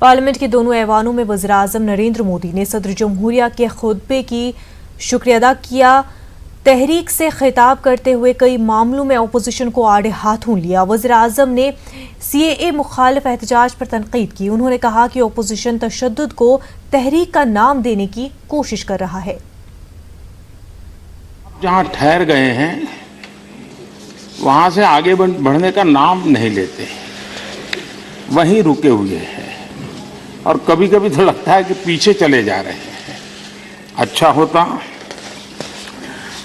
Parliament के दोनों ऐवानों में वज़ीर-ए-आज़म नरेंद्र मोदी ने सदर जमहूरिया के खुतबे की शुक्रिया अदा किया। तहरीक से खिताब करते हुए कई मामलों में अपोजिशन को आड़े हाथों लिया। वज़ीर-ए-आज़म ने CAA मुखालिफ एहतजाज पर तनकीद की। उन्होंने कहा कि अपोजिशन तशद्दुद को तहरीक का नाम देने की कोशिश कर रहा है। जहां ठहर गए हैं वहां से आगे बढ़ने का नाम नहीं लेते, वहीं रुके हुए हैं और कभी कभी तो लगता है कि पीछे चले जा रहे हैं। अच्छा होता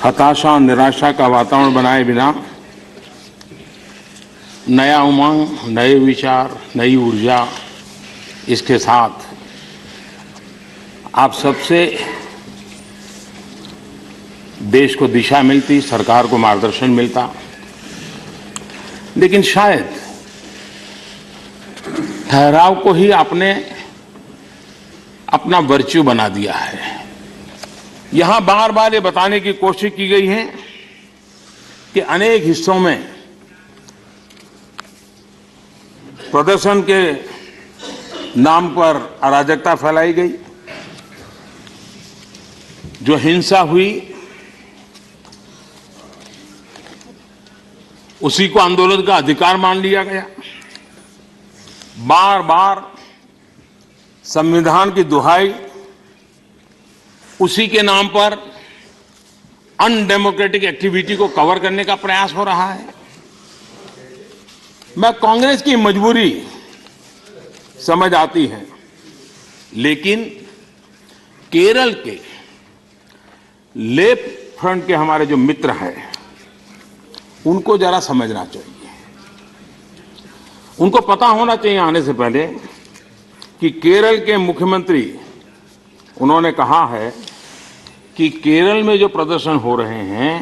हताशा और निराशा का वातावरण बनाए बिना नया उमंग, नए विचार, नई ऊर्जा, इसके साथ आप सबसे देश को दिशा मिलती, सरकार को मार्गदर्शन मिलता। लेकिन शायद ठहराव को ही आपने अपना वर्च्यू बना दिया है। यहां बार बार ये बताने की कोशिश की गई है कि अनेक हिस्सों में प्रदर्शन के नाम पर अराजकता फैलाई गई, जो हिंसा हुई उसी को आंदोलन का अधिकार मान लिया गया। बार बार संविधान की दुहाई उसी के नाम पर अनडेमोक्रेटिक एक्टिविटी को कवर करने का प्रयास हो रहा है। मैं कांग्रेस की मजबूरी समझ आती है, लेकिन केरल के लेफ्ट फ्रंट के हमारे जो मित्र हैं उनको जरा समझना चाहिए। उनको पता होना चाहिए आने से पहले कि केरल के मुख्यमंत्री उन्होंने कहा है कि केरल में जो प्रदर्शन हो रहे हैं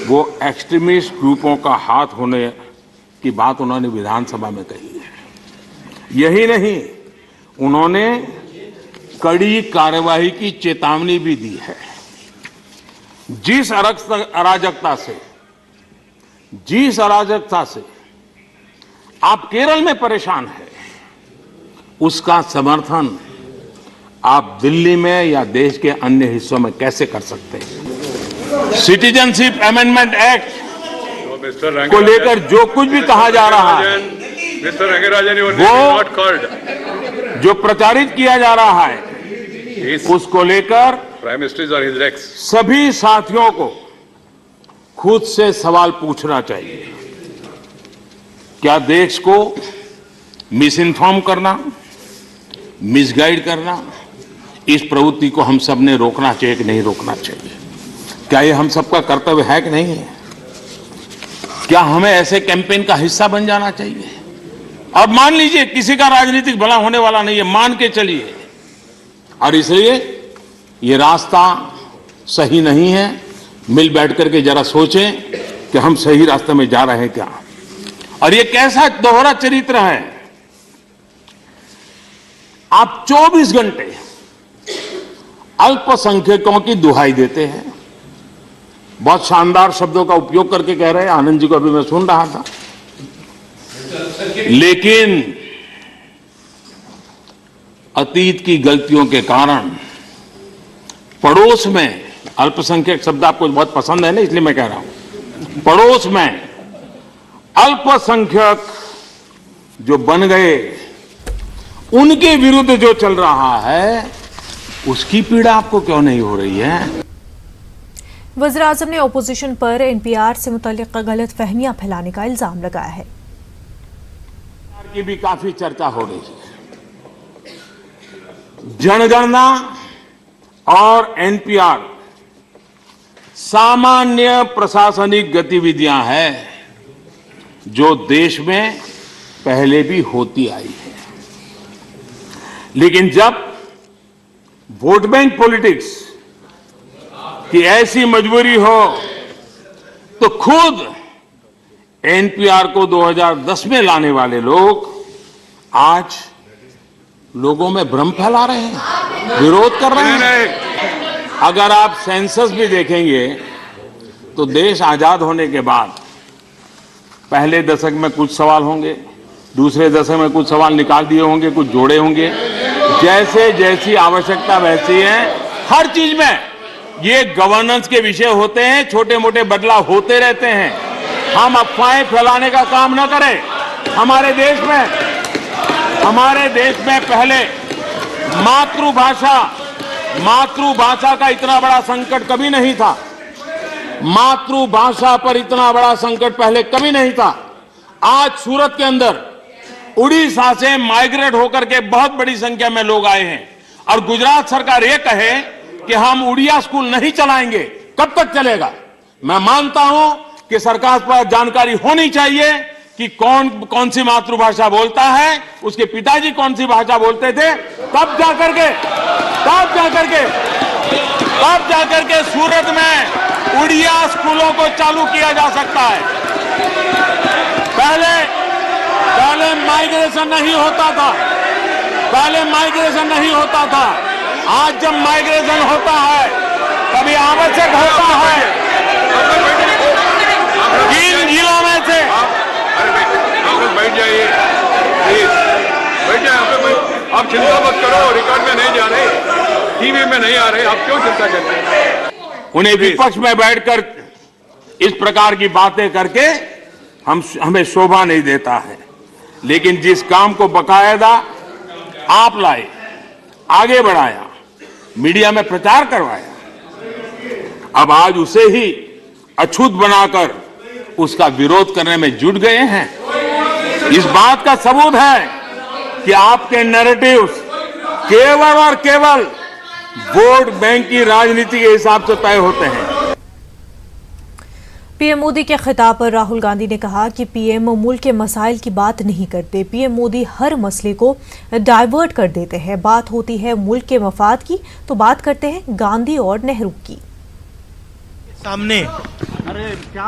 वो एक्सट्रीमिस्ट ग्रुपों का हाथ होने की बात उन्होंने विधानसभा में कही है। यही नहीं, उन्होंने कड़ी कार्रवाई की चेतावनी भी दी है। जिस अराजकता से आप केरल में परेशान हैं, उसका समर्थन आप दिल्ली में या देश के अन्य हिस्सों में कैसे कर सकते हैं? सिटीजनशिप अमेंडमेंट एक्ट को लेकर जो कुछ भी कहा जा रहा है, वो जो प्रचारित किया जा रहा है, उसको लेकर प्राइम मिनिस्टर सभी साथियों को खुद से सवाल पूछना चाहिए। क्या देश को मिस इन्फॉर्म करना, मिसगाइड करना, इस प्रवृत्ति को हम सब ने रोकना चाहिए कि नहीं रोकना चाहिए? क्या ये हम सबका कर्तव्य है कि नहीं है? क्या हमें ऐसे कैंपेन का हिस्सा बन जाना चाहिए? और मान लीजिए किसी का राजनीतिक भला होने वाला नहीं है, मान के चलिए, और इसलिए ये रास्ता सही नहीं है। मिल बैठ करके जरा सोचें कि हम सही रास्ते में जा रहे हैं क्या। और ये कैसा दोहरा चरित्र है। आप 24 घंटे अल्पसंख्यकों की दुहाई देते हैं, बहुत शानदार शब्दों का उपयोग करके कह रहे हैं, आनंद जी को अभी मैं सुन रहा था। लेकिन अतीत की गलतियों के कारण पड़ोस में, अल्पसंख्यक शब्द आपको बहुत पसंद है ना, इसलिए मैं कह रहा हूं, पड़ोस में अल्पसंख्यक जो बन गए, उनके विरुद्ध जो चल रहा है, उसकी पीड़ा आपको क्यों नहीं हो रही है? वज़ीर-ए-आज़म ने अपोजिशन पर NPR से मुतल्लिक़ गलत फहमियां फैलाने का इल्जाम लगाया है। की भी काफी चर्चा हो रही है। जनगणना और NPR सामान्य प्रशासनिक गतिविधियां हैं जो देश में पहले भी होती आई है, लेकिन जब वोट बैंक पॉलिटिक्स की ऐसी मजबूरी हो तो खुद NPR को 2010 में लाने वाले लोग आज लोगों में भ्रम फैला रहे हैं, विरोध कर रहे हैं। अगर आप सेंसस भी देखेंगे तो देश आजाद होने के बाद पहले दशक में कुछ सवाल होंगे, दूसरे दशक में कुछ सवाल निकाल दिए होंगे, कुछ जोड़े होंगे। जैसे जैसी आवश्यकता वैसी है। हर चीज में ये गवर्नेंस के विषय होते हैं, छोटे मोटे बदलाव होते रहते हैं। हम अफवाहें फैलाने का काम न करें। हमारे देश में पहले मातृभाषा का इतना बड़ा संकट कभी नहीं था। मातृभाषा पर इतना बड़ा संकट पहले कभी नहीं था। आज सूरत के अंदर उड़ीसा से माइग्रेट होकर के बहुत बड़ी संख्या में लोग आए हैं और गुजरात सरकार ये कहे कि हम उड़िया स्कूल नहीं चलाएंगे, कब तक चलेगा? मैं मानता हूं कि सरकार पर जानकारी होनी चाहिए कि कौन सी मातृभाषा बोलता है, उसके पिताजी कौन सी भाषा बोलते थे, तब जाकर के सूरत में उड़िया स्कूलों को चालू किया जा सकता है। पहले माइग्रेशन नहीं होता था। आज जब माइग्रेशन होता है, कभी आवश्यक होता है इन जिलों में से। बैठ जाइए प्लीज, बैठ जाइए। आप चिंता मत करो, रिकॉर्ड में नहीं जा रहे, टीवी में नहीं आ रहे, आप क्यों चिंता करते हैं? उन्हें विपक्ष में बैठकर इस प्रकार की बातें करके हमें शोभा नहीं देता है। लेकिन जिस काम को बकायदा आप लाए, आगे बढ़ाया, मीडिया में प्रचार करवाया, अब आज उसे ही अछूत बनाकर उसका विरोध करने में जुट गए हैं। इस बात का सबूत है कि आपके नैरेटिव्स केवल और केवल वोट बैंक की राजनीति के हिसाब से तय होते हैं। पीएम मोदी के खिताब पर राहुल गांधी ने कहा कि पीएम मुल्क के मसाइल की बात नहीं करते। पीएम मोदी हर मसले को डाइवर्ट कर देते हैं। बात होती है मुल्क के मफाद की तो बात करते हैं गांधी और नेहरू की। सामने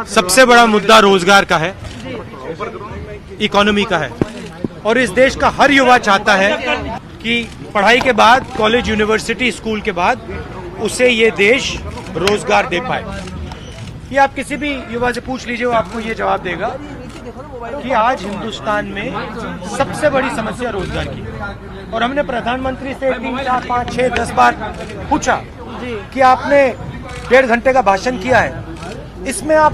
सबसे बड़ा मुद्दा रोजगार का है, इकोनॉमी का है, और इस देश का हर युवा चाहता है कि पढ़ाई के बाद, कॉलेज, यूनिवर्सिटी, स्कूल के बाद उसे ये देश रोजगार दे पाए। ये आप किसी भी युवा से पूछ लीजिए, वो आपको ये जवाब देगा कि आज हिंदुस्तान में सबसे बड़ी समस्या रोजगार की है। और हमने प्रधानमंत्री से 3, 4, 5, 6, 10 बार पूछा कि आपने 1.5 घंटे का भाषण किया है, इसमें आप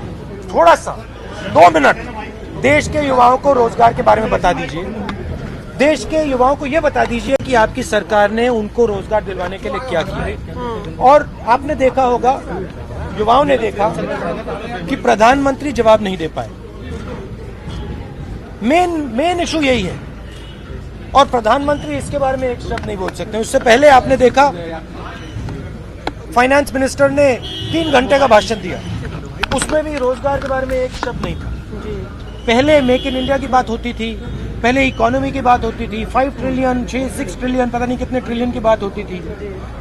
थोड़ा सा 2 मिनट देश के युवाओं को रोजगार के बारे में बता दीजिए। देश के युवाओं को यह बता दीजिए कि आपकी सरकार ने उनको रोजगार दिलवाने के लिए क्या किया। और आपने देखा होगा, युवाओं ने देखा कि प्रधानमंत्री जवाब नहीं दे पाए। मेन इशू यही है और प्रधानमंत्री इसके बारे में एक शब्द नहीं बोल सकते। उससे पहले आपने देखा फाइनेंस मिनिस्टर ने 3 घंटे का भाषण दिया, उसमें भी रोजगार के बारे में एक शब्द नहीं था। पहले मेक इन इंडिया की बात होती थी, पहले इकोनॉमी की बात होती थी, 5 ट्रिलियन 6 ट्रिलियन पता नहीं कितने ट्रिलियन की बात होती थी।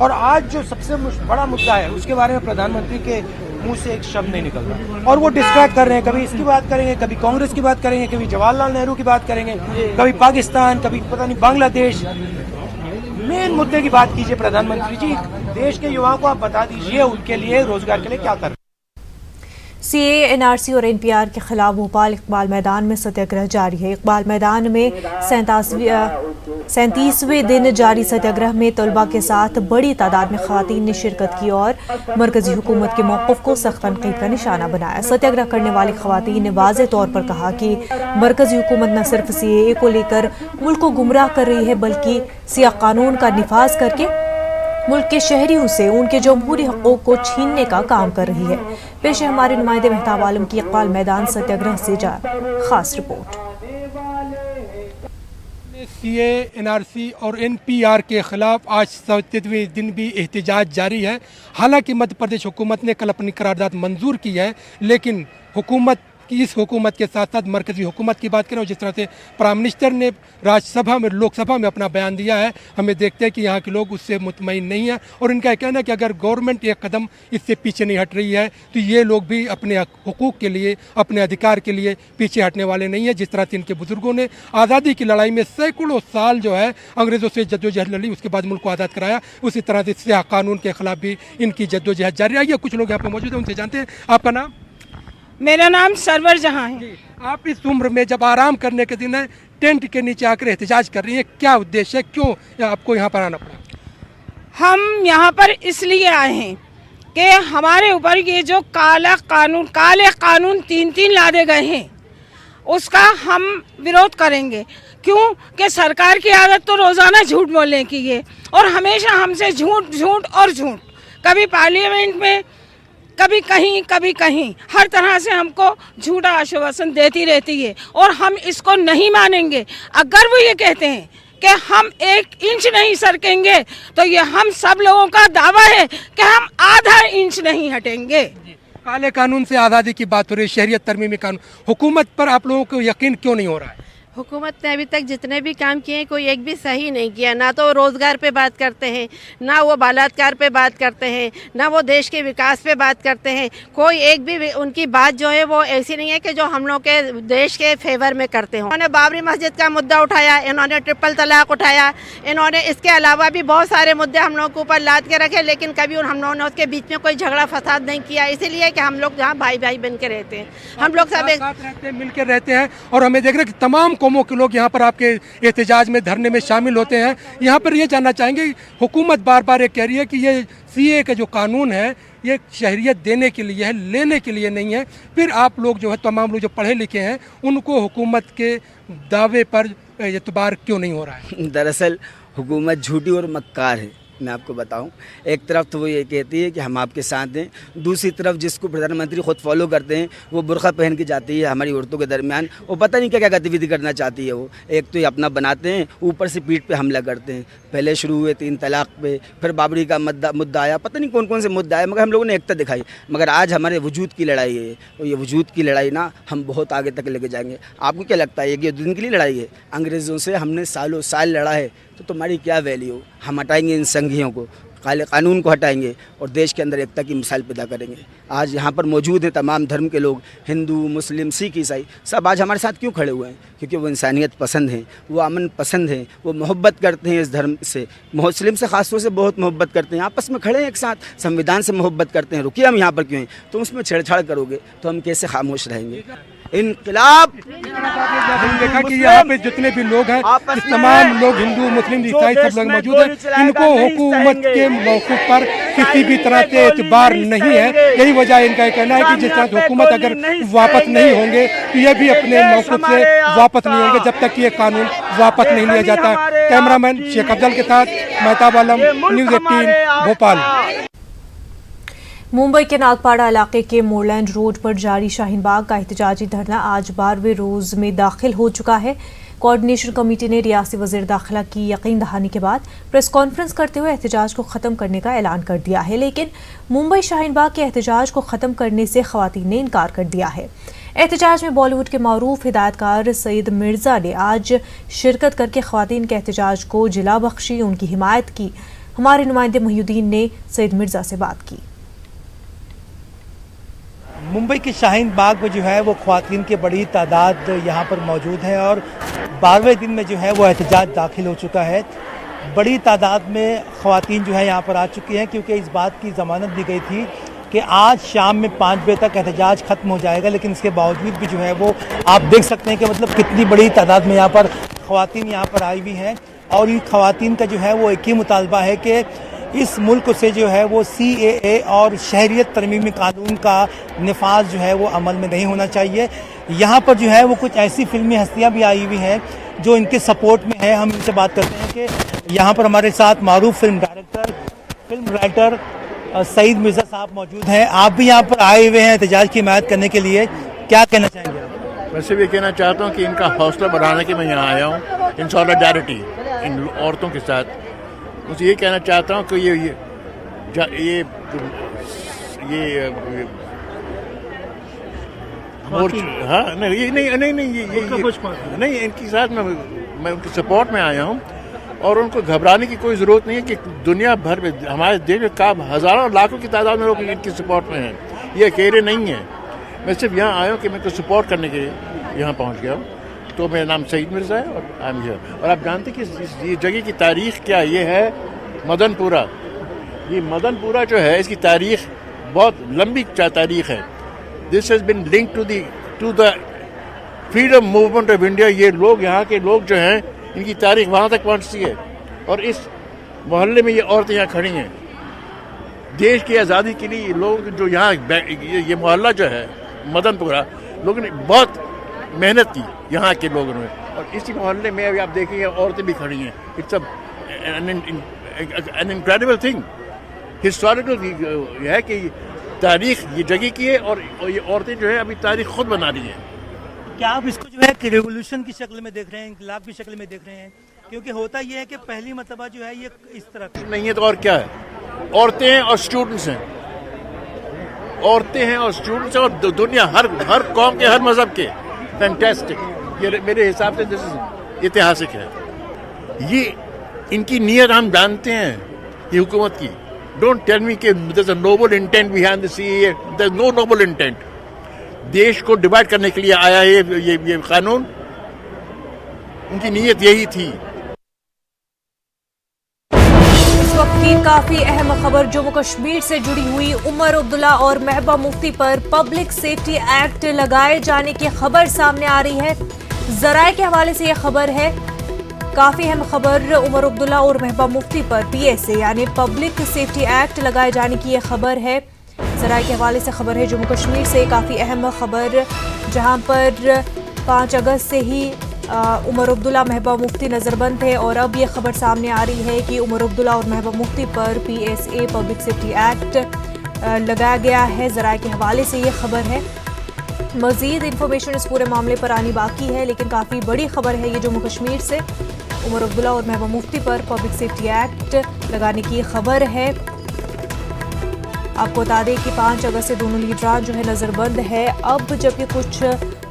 और आज जो सबसे बड़ा मुद्दा है उसके बारे में प्रधानमंत्री के मुंह से एक शब्द नहीं निकल रहा। और वो डिस्ट्रैक्ट कर रहे हैं, कभी इसकी बात करेंगे, कभी कांग्रेस की बात करेंगे, कभी जवाहरलाल नेहरू की बात करेंगे, कभी पाकिस्तान, कभी पता नहीं बांग्लादेश। मेन मुद्दे की बात कीजिए प्रधानमंत्री जी। देश के युवाओं को आप बता दीजिए उनके लिए रोजगार के लिए क्या कर। सीएए, एनआरसी और एनपीआर के खिलाफ भोपाल इकबाल मैदान में सत्याग्रह जारी है। इकबाल मैदान में 37वें दिन जारी सत्याग्रह में तलबा के साथ बड़ी तादाद में खवातीन ने शिरकत की और मरकजी हुकूमत के मौक़िफ़ को सख्त तनक़ीद का निशाना बनाया। सत्याग्रह करने वाली खवातीन ने वाज़े तौर पर कहा कि मरकजी हुकूमत न सिर्फ सीएए को लेकर मुल्क को गुमराह कर रही है बल्कि सियाह कानून का निफाज करके मुल्क के शहरियों से उनके जमहूरी हक़ूक़ को छीनने का काम कर रही है। पेश है हमारे नुमाइंदे मेहताब आलम की इकबाल मैदान सत्याग्रह से खास रिपोर्ट। सीए, एनआरसी और एनपीआर के खिलाफ आज 37वें दिन भी एहतजाज जारी है। हालांकि मध्य प्रदेश हुकूमत ने कल अपनी करारदाद मंजूर की है, लेकिन हुकूमत की इस हुकूमत के साथ साथ मरकजी हुकूमत की बात करें और जिस तरह से प्राइम मिनिस्टर ने राज्यसभा में, लोकसभा में अपना बयान दिया है, हमें देखते हैं कि यहाँ के लोग उससे मुतमईन नहीं है। और इनका कहना है कि अगर गवर्नमेंट एक कदम इससे पीछे नहीं हट रही है तो ये लोग भी अपने हुकूक के लिए, अपने अधिकार के लिए पीछे हटने वाले नहीं है। जिस तरह से इनके बुजुर्गों ने आज़ादी की लड़ाई में सैकड़ों साल जो है अंग्रेज़ों से जद्दोजहद लड़ी, उसके बाद मुल्क को आज़ाद कराया, उसी तरह से सियाह कानून के खिलाफ भी इनकी जद्दोजहद जारी रही है। कुछ लोग यहाँ पर मौजूद हैं, उनसे जानते हैं। आपका नाम? मेरा नाम सरवर जहां है। आप इस उम्र में जब आराम करने के दिन है, टेंट के नीचे आकर एहतजाज कर रही है, क्या उद्देश्य है, क्यों आपको यहाँ पर आना पड़ा? हम यहाँ पर इसलिए आए हैं कि हमारे ऊपर ये जो काले कानून 3 लादे गए हैं उसका हम विरोध करेंगे। क्यों कि सरकार की आदत तो रोज़ाना झूठ बोलने की है और हमेशा हमसे झूठ और झूठ, कभी पार्लियामेंट में, कभी कहीं हर तरह से हमको झूठा आश्वासन देती रहती है और हम इसको नहीं मानेंगे। अगर वो ये कहते हैं कि हम 1 इंच नहीं सरकेंगे तो ये हम सब लोगों का दावा है कि हम आधा इंच नहीं हटेंगे। काले कानून से आज़ादी की बात हो रही है, शहरियत तरमीमी कानून, हुकूमत पर आप लोगों को यकीन क्यों नहीं हो रहा है? हुकूमत ने अभी तक जितने भी काम किए हैं कोई एक भी सही नहीं किया। ना तो रोज़गार पे बात करते हैं, ना वो बलात्कार पे बात करते हैं, ना वो देश के विकास पे बात करते हैं। कोई एक भी उनकी बात जो है वो ऐसी नहीं है कि जो हम लोग के देश के फेवर में करते हों। इन्होंने बाबरी मस्जिद का मुद्दा उठाया, इन्होंने ट्रिपल तलाक उठाया, इन्होंने इसके अलावा भी बहुत सारे मुद्दे हम लोग के ऊपर लाद के रखे, लेकिन कभी हम लोगों ने उसके बीच में कोई झगड़ा फसाद नहीं किया। इसीलिए कि हम लोग जहाँ भाई भाई बन के रहते हैं, हम लोग सब एक रहते हैं, मिलकर रहते हैं। और हमें देख रहे हैं कि तमाम कौमों के लोग यहाँ पर आपके एहतजाज में, धरने में शामिल होते हैं। यहाँ पर ये जानना चाहेंगे, हुकूमत बार बार ये कह रही है कि ये सीए का जो कानून है ये शहरियत देने के लिए है, लेने के लिए नहीं है। फिर आप लोग जो है, तमाम लोग जो पढ़े लिखे हैं, उनको हुकूमत के दावे पर एतबार क्यों नहीं हो रहा है? दरअसल हुकूमत झूठी और मक्कार है। मैं आपको बताऊं, एक तरफ तो वो ये कहती है कि हम आपके साथ हैं, दूसरी तरफ जिसको प्रधानमंत्री खुद फॉलो करते हैं वो बुर्का पहन के जाती है हमारी औरतों के दरमियान। वो पता नहीं क्या क्या गतिविधि करना चाहती है। वो एक तो ये अपना बनाते हैं, ऊपर से पीठ पे हमला करते हैं। पहले शुरू हुए 3 तलाक पे, फिर बाबरी का मुद्दा आया, पता नहीं कौन कौन से मुद्दा आए, मगर हम लोगों ने एकता दिखाई। मगर आज हमारे वजूद की लड़ाई है, और ये वजूद की लड़ाई ना हम बहुत आगे तक लेके जाएंगे। आपको क्या लगता है ये दिन के लिए लड़ाई है? अंग्रेज़ों से हमने सालों साल लड़ा है, तो तुम्हारी क्या वैल्यू? हम हटाएंगे इन संघियों को, काले कानून को हटाएंगे और देश के अंदर एकता की मिसाल पैदा करेंगे। आज यहाँ पर मौजूद हैं तमाम धर्म के लोग, हिंदू, मुस्लिम, सिख, ईसाई, सब आज हमारे साथ क्यों खड़े हुए हैं? क्योंकि वो इंसानियत पसंद हैं, वो अमन पसंद हैं, वो मोहब्बत करते हैं इस धर्म से, मुस्लिम से ख़ास तौर से बहुत मोहब्बत करते हैं। आपस में खड़े हैं एक साथ, संविधान से मोहब्बत करते हैं। रुकिए, हम यहाँ पर क्यों हैं? तो उसमें छेड़छाड़ करोगे तो हम कैसे खामोश रहेंगे? इनकलाब देखा कि यहाँ पे जितने भी लोग हैं, तमाम लोग, हिंदू, मुस्लिम, ईसाई, सब लोग मौजूद हैं। इनको हुकूमत के मौक़िफ़ पर किसी भी तरह से एतबार नहीं है। यही वजह इनका कहना है कि जिस तरह हुकूमत अगर वापस नहीं होंगे तो ये भी अपने मौक़िफ़ से वापस नहीं होंगे जब तक कि ये कानून वापस नहीं लिया जाता। कैमरामैन शेख अफजल के साथ महताब आलम, न्यूज़ 18 भोपाल। मुंबई के नागपाड़ा इलाके के मोरलैंड रोड पर जारी शाहीन बाग का एहतजाजी धरना आज 12वें रोज में दाखिल हो चुका है। कोऑर्डिनेशन कमेटी ने रियासती वज़ीर दाखिला की यकीन दहानी के बाद प्रेस कॉन्फ्रेंस करते हुए एहतजाज को ख़त्म करने का ऐलान कर दिया है, लेकिन मुंबई शाहीन बाग के एहतजाज को ख़त्म करने से ख़वातीन ने इनकार कर दिया है। एहतजाज में बॉलीवुड के मारूफ हिदायतकार सईद मिर्ज़ा ने आज शिरकत करके ख़वातीन के एहतजाज को जिला बख्शी, उनकी हिमायत की। हमारे नुमाइंदे मुहिउद्दीन ने सईद मिर्ज़ा से बात की। मुंबई के शाहीन बाग में जो है वो ख़वातीन की बड़ी तादाद यहाँ पर मौजूद है और 12वें दिन में जो है वो एहतजाज दाखिल हो चुका है। बड़ी तादाद में ख़वातीन जो है यहाँ पर आ चुकी हैं, क्योंकि इस बात की ज़मानत दी गई थी कि आज शाम में 5 बजे तक एहतजाज ख़त्म हो जाएगा, लेकिन इसके बावजूद भी जो है वो आप देख सकते हैं कि मतलब कितनी बड़ी तादाद में यहाँ पर ख़वातीन यहाँ पर आई हुई हैं। और इन ख़वातीन का जो है वो एक ही मुतालबा है कि इस मुल्क से जो है वो CAA और शहरियत तरमीमी कानून का नफाज जो है वो अमल में नहीं होना चाहिए। यहाँ पर जो है वो कुछ ऐसी फिल्मी हस्तियाँ भी आई हुई हैं जो इनके सपोर्ट में है। हम इनसे बात करते हैं कि यहाँ पर हमारे साथ मारूफ film director, film writer Saeed Mirza sahab मौजूद हैं। आप भी यहाँ पर आए हुए हैं एहतजाज की हिमायत करने के लिए, क्या कहना चाहेंगे? मैं सिर्फ ये कहना चाहता हूँ कि इनका हौसला बढ़ाने के मैं यहाँ आया हूँ, इन सॉलिडारिटी इन औरतों के साथ। मुझे ये कहना चाहता हूँ कि ये हाँ नहीं इनके साथ मैं उनके सपोर्ट में आया हूँ और उनको घबराने की कोई ज़रूरत नहीं है कि दुनिया भर में, हमारे देश में हज़ारों लाखों की तादाद में लोग इनके सपोर्ट में हैं। ये अकेले नहीं हैं। मैं सिर्फ यहाँ आया हूँ कि मैं इनको सपोर्ट करने के लिए यहाँ पहुँच गया हूँ। तो मेरा नाम सईद मिर्ज़ा है और आई एम हियर। और आप जानते हैं कि ये जगह की तारीख़ क्या? ये है मदनपुरा। ये मदनपुरा जो है इसकी तारीख़ बहुत लंबी तारीख़ है। This has been linked to the freedom movement of India, ये लोग, यहाँ के लोग जो हैं, इनकी तारीख वहाँ तक पहुँचती है। और इस मोहल्ले में ये औरतें यहाँ खड़ी हैं देश की आज़ादी के लिए। लोग जो यहाँ ये मोहल्ला जो है मदनपुरा, लोगों ने बहुत मेहनत की यहाँ के लोगों ने, और इसी मोहल्ले में अभी आप देखेंगे औरतें भी खड़ी हैं। It's an incredible thing, historical है कि तारीख ये जगह की है, और ये औरतें जो है अभी तारीख खुद बना रही हैं। क्या आप इसको जो है कि रेवोल्यूशन की शक्ल में देख रहे हैं, इंकलाब की शक्ल में देख रहे हैं? क्योंकि होता ये है कि पहली मरतबा जो है ये इस तरह का नहीं है तो और क्या है, औरतें हैं और स्टूडेंट्स हैं, औरतें हैं और स्टूडेंट्स हैं, और दुनिया हर कौम के, हर मजहब के। फैंटास्टिक, ये मेरे हिसाब से ऐतिहासिक है। ये इनकी नीयत हम जानते हैं, ये हुकूमत की। डोंट टेल मी कि there is a noble intent behind the CAA, there is no noble intent. देश को डिवाइड करने के लिए आया है ये कानून, उनकी नीयत यही थी। इस वक्त की काफी अहम खबर जम्मू कश्मीर से जुड़ी हुई। उमर अब्दुल्ला और महबूबा मुफ्ती पर पब्लिक सेफ्टी एक्ट लगाए जाने की खबर सामने आ रही है। जराये के हवाले से यह खबर है, काफी अहम खबर। उमर अब्दुल्ला और महबूबा मुफ्ती पर PSA यानी पब्लिक सेफ्टी एक्ट लगाए जाने की यह खबर है। जराये के हवाले से खबर है जम्मू कश्मीर से, काफी अहम खबर, जहां पर 5 अगस्त से ही उमर अब्दुल्ला महबूबा मुफ्ती नज़रबंद थे, और अब ये खबर सामने आ रही है कि उमर अब्दुल्ला और महबूबा मुफ्ती पर PSA पब्लिक सेफ्टी एक्ट लगाया गया है। ज़राए के हवाले से ये खबर है। मज़ीद इंफॉर्मेशन इस पूरे मामले पर आनी बाकी है, लेकिन काफ़ी बड़ी खबर है ये जम्मू कश्मीर से। उमर अब्दुल्ला और महबूबा मुफ्ती पर पब्लिक सेफ्टी एक्ट लगाने की खबर है। आपको बता दें कि 5 अगस्त से दोनों लीडरान जो है नज़रबंद है। अब जबकि कुछ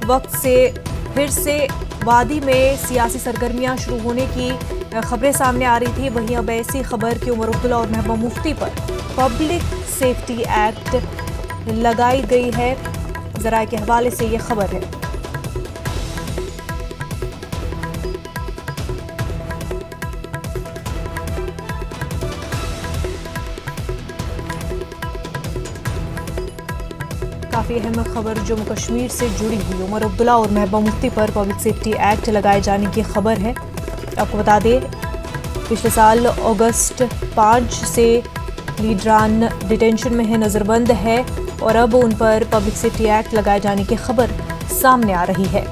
वक्त से फिर से वादी में सियासी सरगर्मियां शुरू होने की खबरें सामने आ रही थी, वहीं अब ऐसी खबर कि उमर अब्दुल्ला और महबूबा मुफ्ती पर पब्लिक सेफ्टी एक्ट लगाई गई है। ज़राए के हवाले से ये खबर है। काफ़ी अहम खबर जम्मू कश्मीर से जुड़ी हुई। उमर अब्दुल्ला और महबूबा मुफ्ती पर पब्लिक सेफ्टी एक्ट लगाए जाने की खबर है। आपको बता दें पिछले साल अगस्त 5 से लीडरान डिटेंशन में है, नज़रबंद है, और अब उन पर पब्लिक सेफ्टी एक्ट लगाए जाने की खबर सामने आ रही है।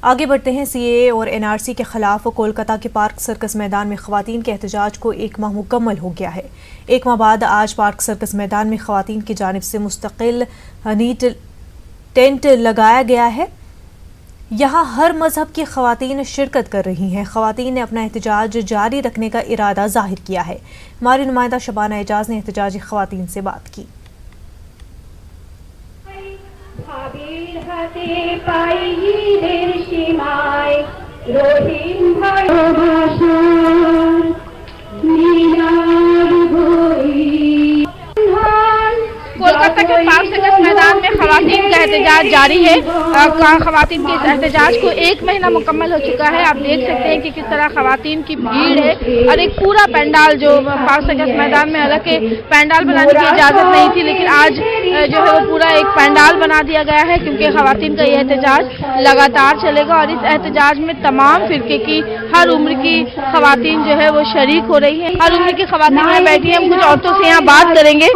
आगे बढ़ते हैं। CAA और NRC के खिलाफ कोलकाता के पार्क सर्कस मैदान में खवातीन के एहतजाज को 1 माह मुकम्मल हो गया है। 1 माह बाद आज पार्क सर्कस मैदान में खवातीन की जानिब से मुस्तकिल नीट टेंट लगाया गया है। यहाँ हर मजहब की खवातीन शिरकत कर रही हैं। खवातीन ने अपना एहतजाज जारी रखने का इरादा जाहिर किया है। हमारी नुमाइंदा शबाना एजाज ने एहतजाजी खवातीन से बात की। कोलकाता के पार्क सर्कस मैदान में खवातीन का एहतजाज जारी है। खवातीन के इस एहतजाज को 1 महीना मुकम्मल हो चुका है। आप देख सकते हैं कि किस तरह खवातीन की भीड़ है, और एक पूरा पंडाल जो पार्क सर्कस मैदान में, हालांकि पंडाल बनाने की इजाज़त नहीं थी, लेकिन आज जो है वो पूरा एक पंडाल बना दिया गया है, क्योंकि खवातीन का ये एहतजाज लगातार चलेगा। और इस एहतजाज में तमाम फिरके की, हर उम्र की खवातीन जो है वो शरीक हो रही है। हर उम्र की खवातीन यहाँ बैठी है। हम कुछ औरतों से यहाँ बात करेंगे।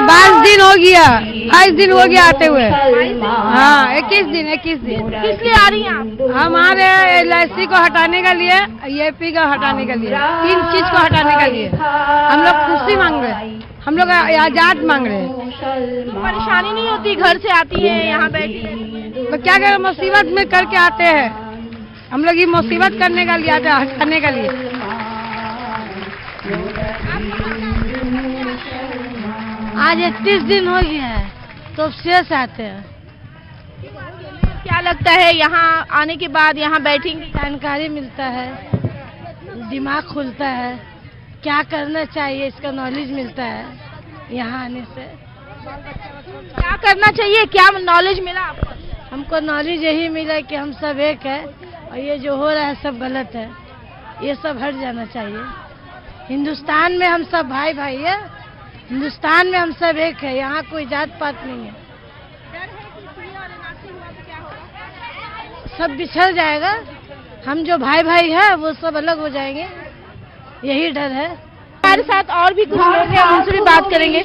22 दिन हो गया, 22 दिन हो गया आते हुए। हाँ, 21 दिन। किस लिए आ रही हैं आप? हमारे LIC को हटाने के लिए, EAP को हटाने के लिए, 3 चीज को हटाने के लिए हम लोग खुशी मांग रहे हैं, हम लोग आजाद मांग रहे हैं। परेशानी नहीं होती? घर से आती है, यहाँ बैठी है, तो क्या करें, मुसीबत में करके आते हैं। हम लोग ये मुसीबत करने के लिए आते हैं, हटाने के लिए। आज 31 दिन हो गया है, तो शेष आते हैं। क्या लगता है यहाँ आने के बाद, यहाँ बैठेंगे, जानकारी मिलता है, दिमाग खुलता है, क्या करना चाहिए इसका नॉलेज मिलता है यहाँ आने से। क्या करना चाहिए, क्या नॉलेज मिला आपको? हमको नॉलेज यही मिला कि हम सब एक है, और ये जो हो रहा है सब गलत है, ये सब हट जाना चाहिए। हिंदुस्तान में हम सब भाई भाई है, हिंदुस्तान में हम सब एक है, यहाँ कोई जात पात नहीं है। सब बिछड़ जाएगा, हम जो भाई भाई है वो सब अलग हो जाएंगे, यही डर है। हमारे साथ और भी कुछ लोग हैं, उनसे भी बात करेंगे।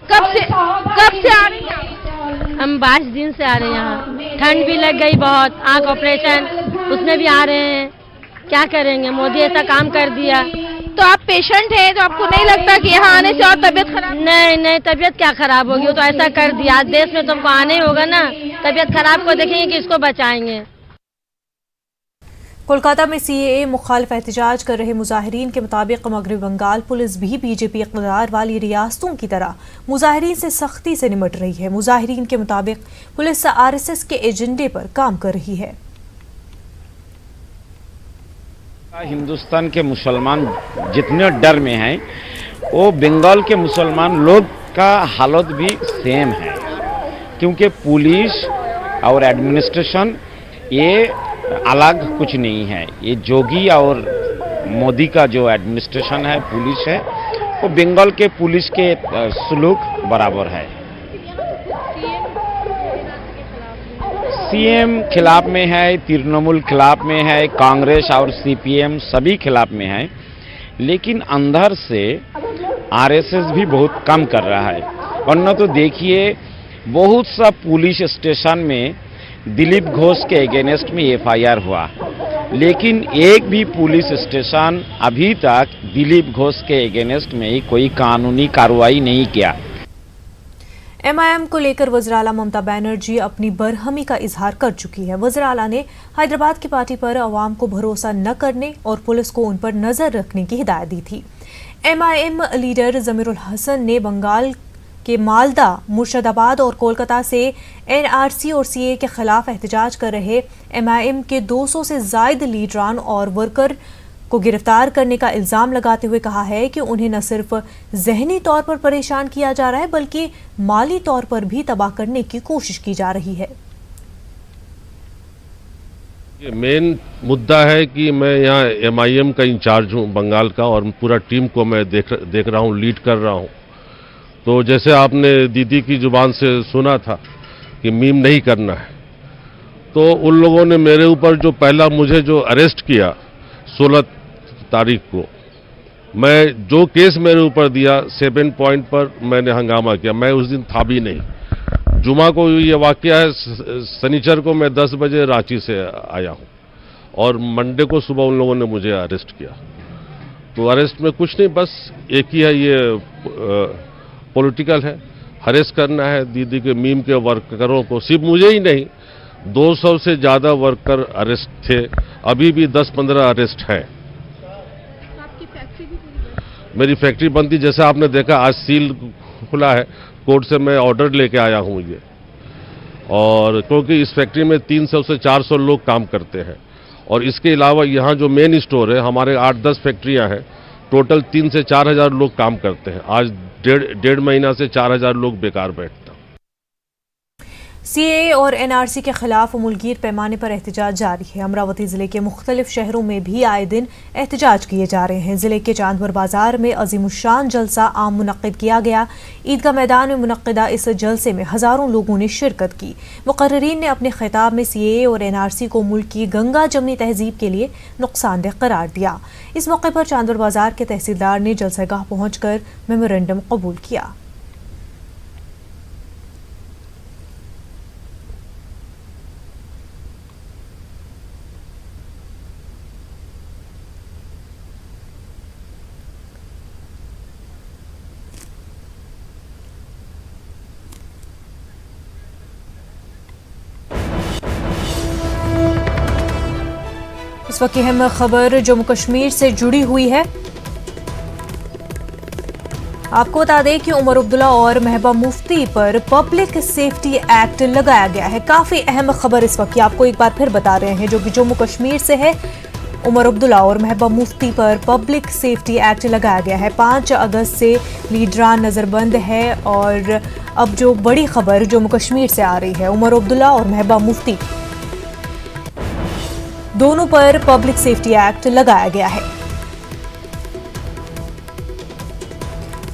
कब से आ रही हैं? हम 22 दिन से आ रहे हैं यहाँ, ठंड भी लग गई बहुत, आँख ऑपरेशन उसमें भी आ रहे हैं, क्या करेंगे, मोदी ऐसा काम कर दिया। तो आप पेशेंट हैं, तो आपको नहीं लगता कि यहाँ आने से और तबीयत खराब? नहीं, तबीयत क्या खराब होगी, वो तो ऐसा कर दिया, आज देश में तुमको आने ही होगा ना, तबीयत खराब को देखेंगे कि इसको बचाएंगे। कोलकाता में सीएए मुखालिफ एहतजाज कर रहे मुजाहिरीन के मुताबिक मगरबी बंगाल पुलिस भी बीजेपी इक़्तिदार वाली रियासतों की तरह मुजाहिरीन से सख्ती से निपट रही है। मुजाहिरीन के मुताबिक पुलिस आरएसएस के एजेंडे पर काम कर रही है। हिंदुस्तान के मुसलमान जितने डर में हैं, वो बंगाल के मुसलमान लोग का हालत भी सेम है, क्योंकि पुलिस और एडमिनिस्ट्रेशन ये अलग कुछ नहीं है। ये जोगी और मोदी का जो एडमिनिस्ट्रेशन है, पुलिस है, वो बंगाल के पुलिस के सुलूक बराबर है। सीएम खिलाफ में है, तृणमूल खिलाफ में है, कांग्रेस और सीपीएम सभी खिलाफ में है, लेकिन अंदर से आरएसएस भी बहुत कम कर रहा है। वरना तो देखिए, बहुत सा पुलिस स्टेशन में दिलीप घोष के अगेंस्ट में एफआईआर हुआ, लेकिन एक भी पुलिस स्टेशन अभी तक दिलीप घोष के अगेंस्ट में कोई कानूनी कार्रवाई नहीं किया। एमआईएम को लेकर वज़ीर-ए-आला ममता बनर्जी अपनी बरहमी का इजहार कर चुकी है। वज़ीर-ए-आला ने हैदराबाद की पार्टी पर अवाम को भरोसा न करने और पुलिस को उन पर नजर रखने की हिदायत दी थी। एमआईएम लीडर ज़मीरुल हसन ने बंगाल के मालदा, मुर्शिदाबाद और कोलकाता से एनआरसी और सीए के खिलाफ एहतजाज कर रहे एमआईएम के 200 से जायद लीडरान और वर्कर को गिरफ्तार करने का इल्जाम लगाते हुए कहा है कि उन्हें न सिर्फ जहनी तौर पर परेशान किया जा रहा है, बल्कि माली तौर पर भी तबाह करने की कोशिश की जा रही है। ये मेन मुद्दा है कि मैं यहाँ एमआईएम का इंचार्ज हूँ बंगाल का, और पूरा टीम को मैं देख रहा हूँ, लीड कर रहा हूँ। तो जैसे आपने दीदी की जुबान से सुना था कि मीम नहीं करना है, तो उन लोगों ने मेरे ऊपर जो पहला मुझे जो अरेस्ट किया 16 तारीख को, मैं जो केस मेरे ऊपर दिया 7 पॉइंट पर मैंने हंगामा किया। मैं उस दिन था भी नहीं। जुमा को ये वाकया है, शनिचर को मैं 10 बजे रांची से आया हूँ और मंडे को सुबह उन लोगों ने मुझे अरेस्ट किया। तो अरेस्ट में कुछ नहीं, बस एक ही है, ये पॉलिटिकल है, हरेस करना है दीदी के मीम के वर्करों को। सिर्फ मुझे ही नहीं, 200 से ज़्यादा वर्कर अरेस्ट थे, अभी भी 10-15 अरेस्ट हैं। मेरी फैक्ट्री बंद थी, जैसे आपने देखा आज सील खुला है, कोर्ट से मैं ऑर्डर लेके आया हूँ ये, और क्योंकि इस फैक्ट्री में 300 से 400 लोग काम करते हैं, और इसके अलावा यहाँ जो मेन स्टोर है, हमारे 8-10 फैक्ट्रियाँ हैं, टोटल 3 से 4 हज़ार लोग काम करते हैं। आज डेढ़ महीना से 4 हज़ार लोग बेकार बैठते हैं। सीएए और एनआरसी के खिलाफ मुल्कीर पैमाने पर एहतजाज जारी है। अमरावती जिले के मुख्तलिफ शहरों में भी आए दिन एहतजाज किए जा रहे हैं। जिले के चांदपुर बाजार में अजीमुशान जलसा आम मुनक्किद किया गया। ईदगाह मैदान में मुनक्किदा इस जलसे में हजारों लोगों ने शिरकत की। मुकर्रिरीन ने अपने खिताब में सीएए और एनआरसी को मुल्क की गंगा जमनी तहजीब के लिए नुकसानदेह करार दिया। इस मौके पर चांदपुर बाजार के तहसीलदार ने जलसेगाह पहुंचकर मेमोरेंडम कबूल किया। इस वक्त की अहम खबर जम्मू कश्मीर से जुड़ी हुई है। आपको बता दें कि उमर अब्दुल्ला और महबूबा मुफ्ती पर पब्लिक सेफ्टी एक्ट लगाया गया है। काफी अहम खबर इस वक्त की आपको एक बार फिर बता रहे हैं, जो कि जम्मू कश्मीर से है। उमर अब्दुल्ला और महबूबा मुफ्ती पर पब्लिक सेफ्टी एक्ट लगाया गया है। 5 अगस्त से लीडरान नजरबंद है। और अब जो बड़ी खबर जम्मू कश्मीर से आ रही है, उमर अब्दुल्ला और महबूबा मुफ्ती दोनों पर पब्लिक सेफ्टी एक्ट लगाया गया है।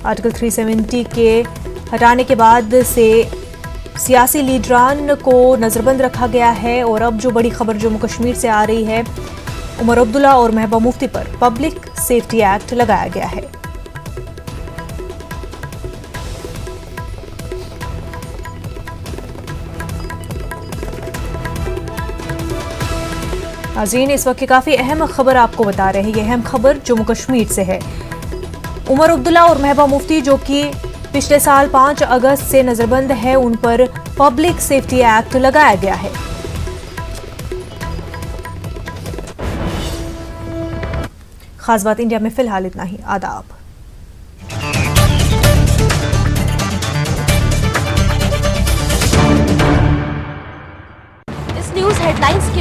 आर्टिकल 370 के हटाने के बाद से सियासी लीडरान को नजरबंद रखा गया है और अब जो बड़ी खबर जम्मू कश्मीर से आ रही है, उमर अब्दुल्ला और महबूबा मुफ्ती पर पब्लिक सेफ्टी एक्ट लगाया गया है। नाज़रीन, इस वक्त की काफी अहम खबर आपको बता रहे हैं। यह अहम खबर जम्मू कश्मीर से है। उमर अब्दुल्ला और महबूबा मुफ्ती जो कि पिछले साल 5 अगस्त से नजरबंद है, उन पर पब्लिक सेफ्टी एक्ट लगाया गया है। खास बात इंडिया में फिलहाल इतना ही। आदाब।